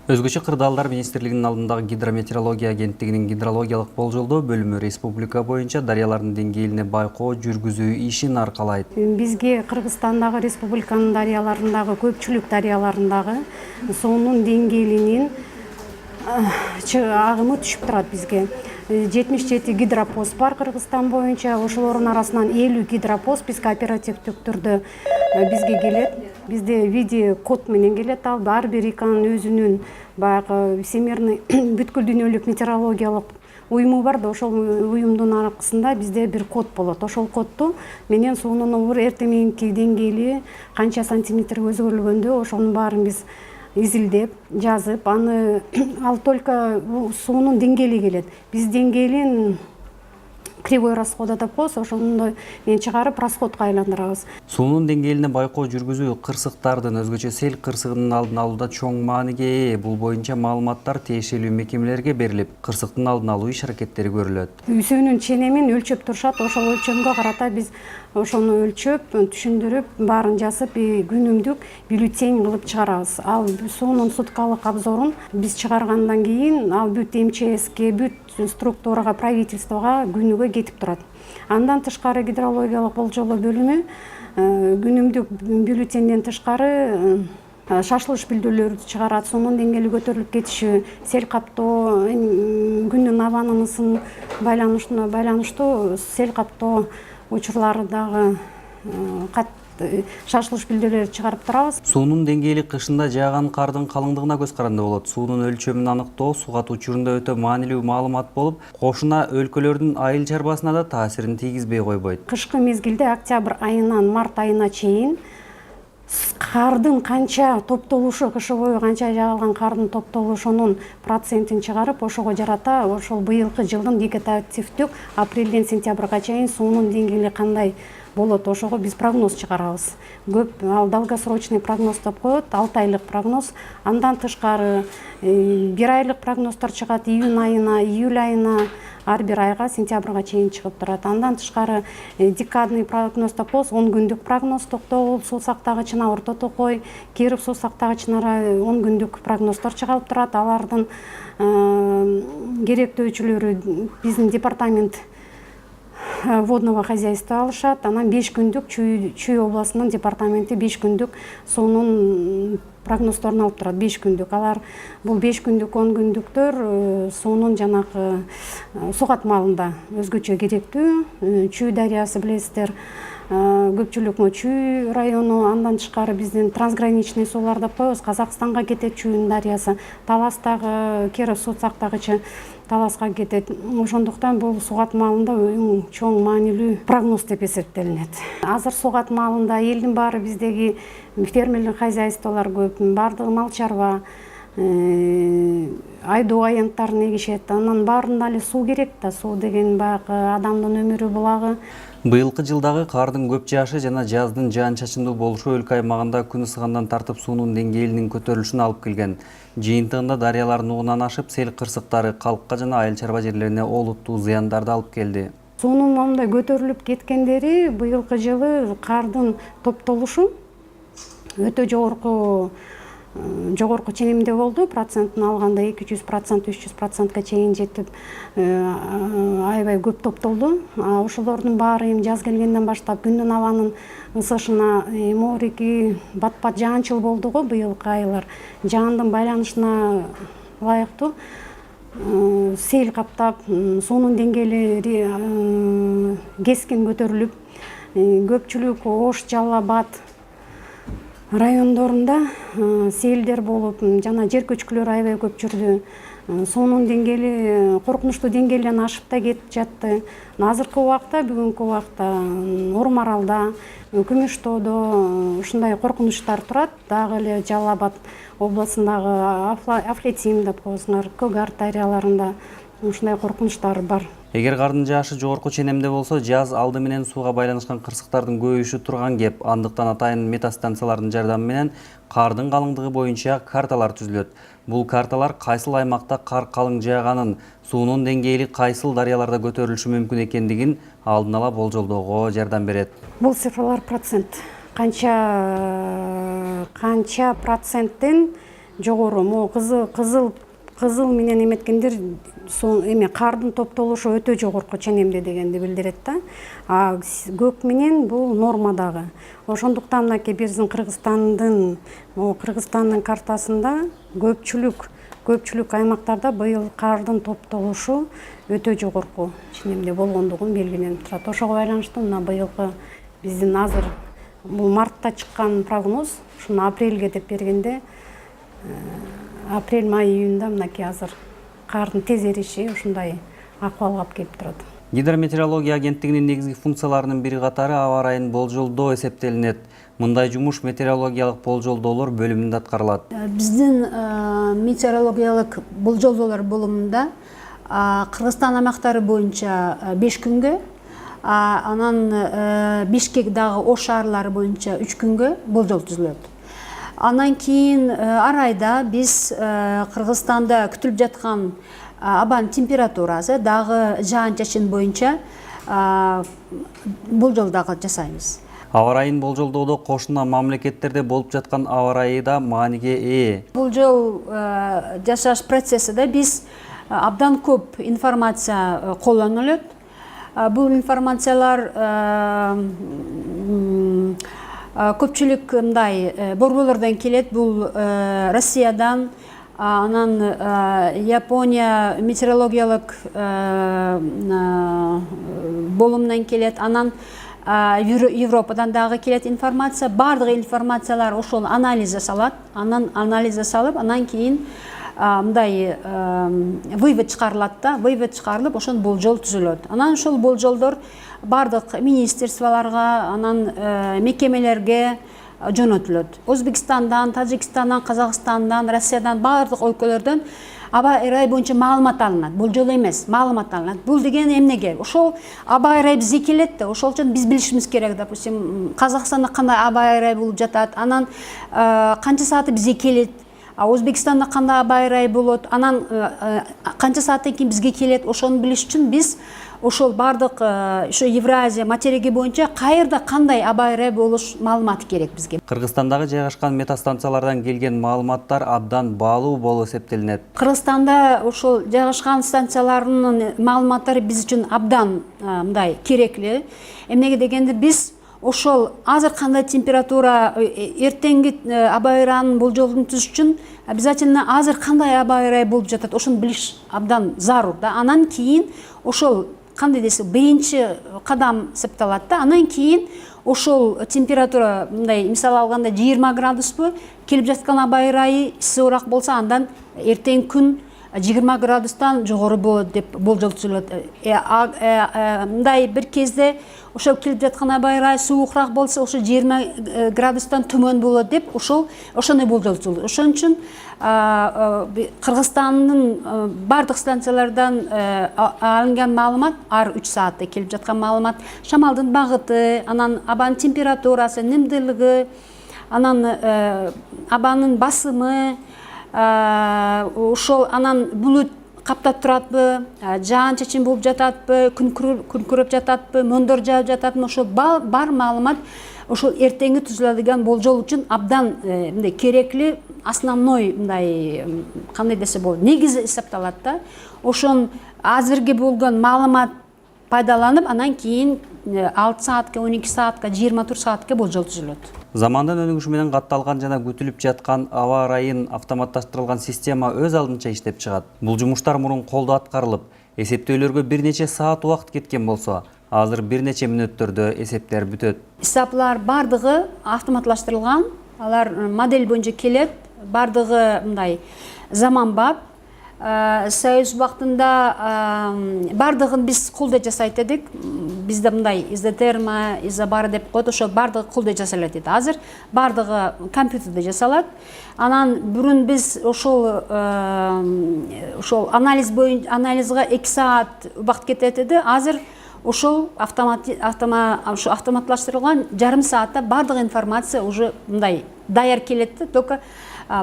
Өзгөчө Кырдаалдар министрлигинин алдындагы гидрометеорология агенттигинин гидрологиялык болжолдоо бөлүмү республика боюнча дарыялардын деңгээлине байкоо жүргүзүү ишин аркалайт. Бизге Кыргызстандагы республиканын дарыяларындагы көпчүлүк дарыяларындагы суунун деңгээлинин агымы түшүп турат бизге. 77 гидропост бар Кыргызстан боюнча. Ошолордун арасынан 50 гидропост бизге оперативдик түрдө бизге келет. Бизде видео код менен келет. Ал ар бир ИКанын өзүнүн баягы всемирный бүткүл дүйнөлүк метеорологиялык уюму бар да, ошол уюмдун аркасында бизде бир код болот. Ошол кодду менен суунун эртең мененки деңгээли канча сантиметр өзгөрүлгөндө ошонун баарын биз изилдеп, жазып, аны ал только суунун деңгээли келет. Биз деңгээлин кривой расхода деп коебуз, ошондой мен чыгарып расходко айландырабыз. Суунун деңгээлине байкоо жүргүзүү кырсыктардын, өзгөчө сел кырсыгынын алдын алууда чоң мааниге ээ. Бул боюнча маалыматтар тиешелүү мекемелерге берилип, кырсыктын алдын алуу иш-аракеттери көрүлөт. Суунун ченемин өлчөп турушат, ошол өлчөмгө карата биз ошону өлчөп, түшүндүрүп, баарын жазып, күнүмдүк бюллетень кылып чыгарабыз. Ал суунун суткалык обзорун биз чыгаргандан кийин ал бүт МЧСке, бүт структурага, правительствого күнүгө кетип турат. Андан тышкары гидрологиялык болжолоо бөлүмү күнүмдүк бюллетенден тышкары шашылыш билдирүүлөрдү чыгарат. Суунун деңгээли көтөрүлүп кетиши, сел каптоо, күндүн абанын ысым байланыштуу сел каптоо учурлары дагы шашылыш билдирүүлөрдү чыгарып турабыз. Суунун деңгээли кышында жааган кардын калыңдыгына көз каранды болот. Суунун өлчөмүн аныктоо сугат учурунда өтө маанилүү маалымат болуп, кошуна өлкөлөрдүн айыл чарбасына да таасирин тийгизбей койбойт. Кышкы мезгилде октябрь айынан март айына чейин кардын канча топтолушу, кышы бою канча жааган кардын топтолушунун процентин чыгарып, ошого жарата ошол быйылкы жылдын вегетативдик апрелден сентябрга чейин суунун деңгээли кандай болот, ошого биз прогноз чыгарабыз. Көп ал долгосрочный прогноз деп коет, 6 айлык прогноз. Андан тышкары 1 айлык прогноздор чыгат, июнь айына, июль айына, ар бир айга сентябрга чейин чыгып турат. Андан тышкары декадный прогноз деп коебуз, 10 күндүк прогноз. Токтогул суу сактагычына, Орто Токой, Киров суу сактагычына 10 күндүк прогноздор чыгарылып турат. Алардын керектөөчүлөрү биздин департамент водного хозяйства алышат. Анан 5 күндүк Чүй областынын департаменти 5 күндүк суунун прогноздорун алып турат. 5 күндүк. Алар бул 5 күндүк, 10 күндүктөр суунун жанагы сугат маалында өзгөчө керектүү. Чүй дарыясы билесиздер, көпчүлүк Чүй району, андан тышкары биздин трансграничный суулар деп коебуз. Казакстанга кетет Чүйүн дарыясы, Таластагы Киров суу сактагычы Таласка кетет. Ошондуктан бул сугат маалында эң чоң маанилүү прогноз деп эсептелинет. Азыр сугат маалында элдин баары, биздеги фермерлик хозяйстволор көп, баардыгы мал чарба, айдоо аянттарын эгишет. Анан баарында эле суу керек да, суу деген баягы адамдын өмүрү булагы. Быйылкы жылдагы кардын көп жаашы жана жаздын жаан-чачындуу болушу өлкө аймагында күн ысыгандан тартып суунун деңгээлинин көтөрүлүшүнө алып келген. Жыйынтыгында дарыялардын угунан ашып, сел кырсыктары калкка жана айыл чарба жерлерине олуттуу зыяндарды алып келди. Суунун момундай көтөрүлүп кеткендери быйылкы жылы кардын топтолушу өтө жогорку ченемде болду. Процентин алганда 200%, 300%га чейин жетип, аябай көп топтолду. Ошолордун баары эми жаз келгенден баштап күндүн абанын ысышына, морики, бат-бат жаанчыл болду го быйылкы айлар. Жаандын байланышына ылайыктуу сел каптап, суунун деңгээли кескин көтөрүлүп, көпчүлүк Ош, Жалал Абад райондорунда селдер болуп, жана жер көчкүлөр аябай көп жүрдү. Суунун деңгээли коркунучтуу деңгээлден ашып да кетип жатты. Азыркы убакта, бүгүнкү убакта Ормаралда, Күмүштоодо ушундай коркунучтар турат. Дагы эле Жалал Абад областындагы Афлетим деп коесуңар, Көгар дарыяларында ушундай коркунучтар бар. Эгер кардын жаашы жогорку ченемде болсо, жаз алды менен сууга байланышкан кырсыктардын көбөйүшү турган кеп. Андыктан атайын метеостанциялардын жардамы менен кардын калыңдыгы боюнча карталар түзүлөт. Бул карталар кайсыл аймакта кар калың жааганын, суунун деңгээли кайсыл дарыяларда көтөрүлүшү мүмкүн экендигин алдын ала болжолдоого жардам берет. Бул цифралар процент. Канча проценттен жогору могу кызыл менен эметкендер эме кардын топтолушу өтө жогорку ченемде дегенди билдирет да. А көк менен бул нормадагы. Ошондуктан мынакей биздин Кыргызстандын картасында көпчүлүк аймактарда быйыл кардын топтолушу өтө жогорку ченемде болгондугун белгиленип турат. Ошого байланыштуу мына быйылкы биздин азыр бул мартта чыккан прогноз ушуну апрелге деп бергенде апрель, май, июнда мынакей азыр кардын тез эриши ушундай акыбалга алып келип турат. Гидрометеорология агенттигинин негизги функцияларынын бири катары аба ырайын болжолдоо эсептелинет. Мындай жумуш метеорологиялык болжолдоолор бөлүмүндө аткарылат. Биздин метеорологиялык болжолдоолор бөлүмүндө Кыргызстан аймактары боюнча 5 күнгө, анан Бишкек дагы Ош шаарлары боюнча 3 күнгө болжол түзүлөт. Андан кийин ар айда биз Кыргызстанда күтүлүп жаткан абанын температурасы дагы жаан-чачын боюнча болжол дагы жасайбыз. Аба ырайын болжолдоодо кошуна мамлекеттерде болуп жаткан аба ырайы да мааниге ээ. Болжол жасаш процессиде биз абдан көп информация колдонулат. Бул информациялар көпчүлүк мындай борборлордон келет. Бул Россиядан, анан Япония метеорологиялык болумунан келет, анан Европадан дагы келет информация. Бардык информациялар ошол анализ жасалат. Анан анализ жасалып, анан кийин мындай вывод чыгарылат да, вывод чыгарылып, ошон болжол түзүлөт. Анан ошол болжолдор бардык министерстволорго, анан мекемелерге жөнөтүлөт. Өзбекстандан, Тажикстандан, Казакстандан, Россиядан, бардык өлкөлөрдөн аба ырайы боюнча маалымат алынат. Болжол эмес, маалымат алынат. Бул деген эмнеге? Ошол аба ырайы бизге келет да, ошол үчүн биз билишибиз керек. Допустим, Казакстанда кандай аба ырайы болуп жатат, анан канча сааты бизге келет. Өзбекстанда кандай аба ырайы болот, анан канча сааттан кийин бизге келет. Ошону билиш үчүн биз ошол бардык ошо Евразия материги боюнча кайерде кандай аба ырайы болуш маалыматы керек бизге. Кыргызстандагы жайгашкан метеостанциялардан келген маалыматтар абдан баалуу болуп эсептелинет. Кыргызстанда ошол жайгашкан станцияларынын маалыматтары биз үчүн абдан мындай керектүү. Эмнеге дегенде биз ошол азыр кандай температура, эртеңки аба ырайынын болжолун түзүш үчүн обязательно азыр кандай аба ырайы болуп жатат, ошону билиш абдан зарур да. Анан кийин ошол кандай десе биринчи кадам септалат да. Анан кийин ошол температура мындай мисал алганда 20 градуспу келип жаткан аба ырайы ысыгыраак болсо, андан эртең күн 20 градустан жогору болот деп болжол түзүлөт. Мындай бир кезде ошол келип жаткан аба ырайы суугураак болсо, ошо 20 градустан төмөн болот деп ошондой болжол түзүлөт. Ошон үчүн Кыргызстандын бардык станциялардан алынган маалымат ар 3 саатта келип жаткан маалымат, шамалдын багыты, анан абанын температурасы, немдүүлүгү, анан абанын басымы, ошол анан булут каптап туратпы, жаан-чачын болуп жататпы, күн күрөп жататпы, мөөндөр жаап жататпы, ошол бар маалымат ошол эртеңги түзүлөдүгөн болжол үчүн абдан мындай керектүү, основной мындай кандай десе болот, негизи эсептелет да. Ошон азыркы болгон маалымат пайдаланып, анан кийин 6 саатка, 12 саатка, 24 саатка болжол түзүлөт. Замандын өнүгүшү менен катталган жана күтүлүп жаткан аба ырайын автоматташтырылган система өз алдынча иштеп чыгат. Бул жумуштар мурун колдо аткарылып, эсептөөлөргө бир нече саат убакыт кеткен болсо, азыр бир нече мүнөттөрдө эсептер бүтөт. Эсаплар бардыгы автоматлаштырылган, алар модель боюнча келет, бардыгы мындай заманбап. Союз убактында бардыгын биз колдо жасайт эдик. Бизде мындай изотерма, изобара деп коет, ошо бардыгы колдо жасалат эди. Азыр бардыгы компьютерде жасалат. Анан бурун биз ошол анализга 2 саат убакыт кетет эди. Азыр ошол автоматлаштырылган жарым саатта бардык информация уже мындай даяр келет да, только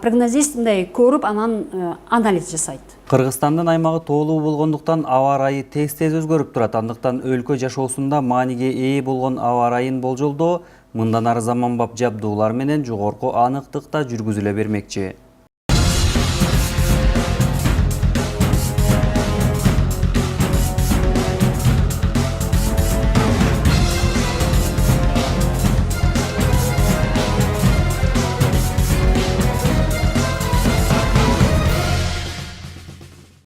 прогнозист мындай көрүп, анан анализ жасайт. Кыргызстандын аймагы тоолуу болгондуктан аба ырайы тез-тез өзгөрүп турат. Андыктан өлкө жашоосунда мааниге ээ болгон аба ырайын болжолдоо мындан ары заманбап жабдуулар менен жогорку аныктыкта жүргүзүлө бермекчи.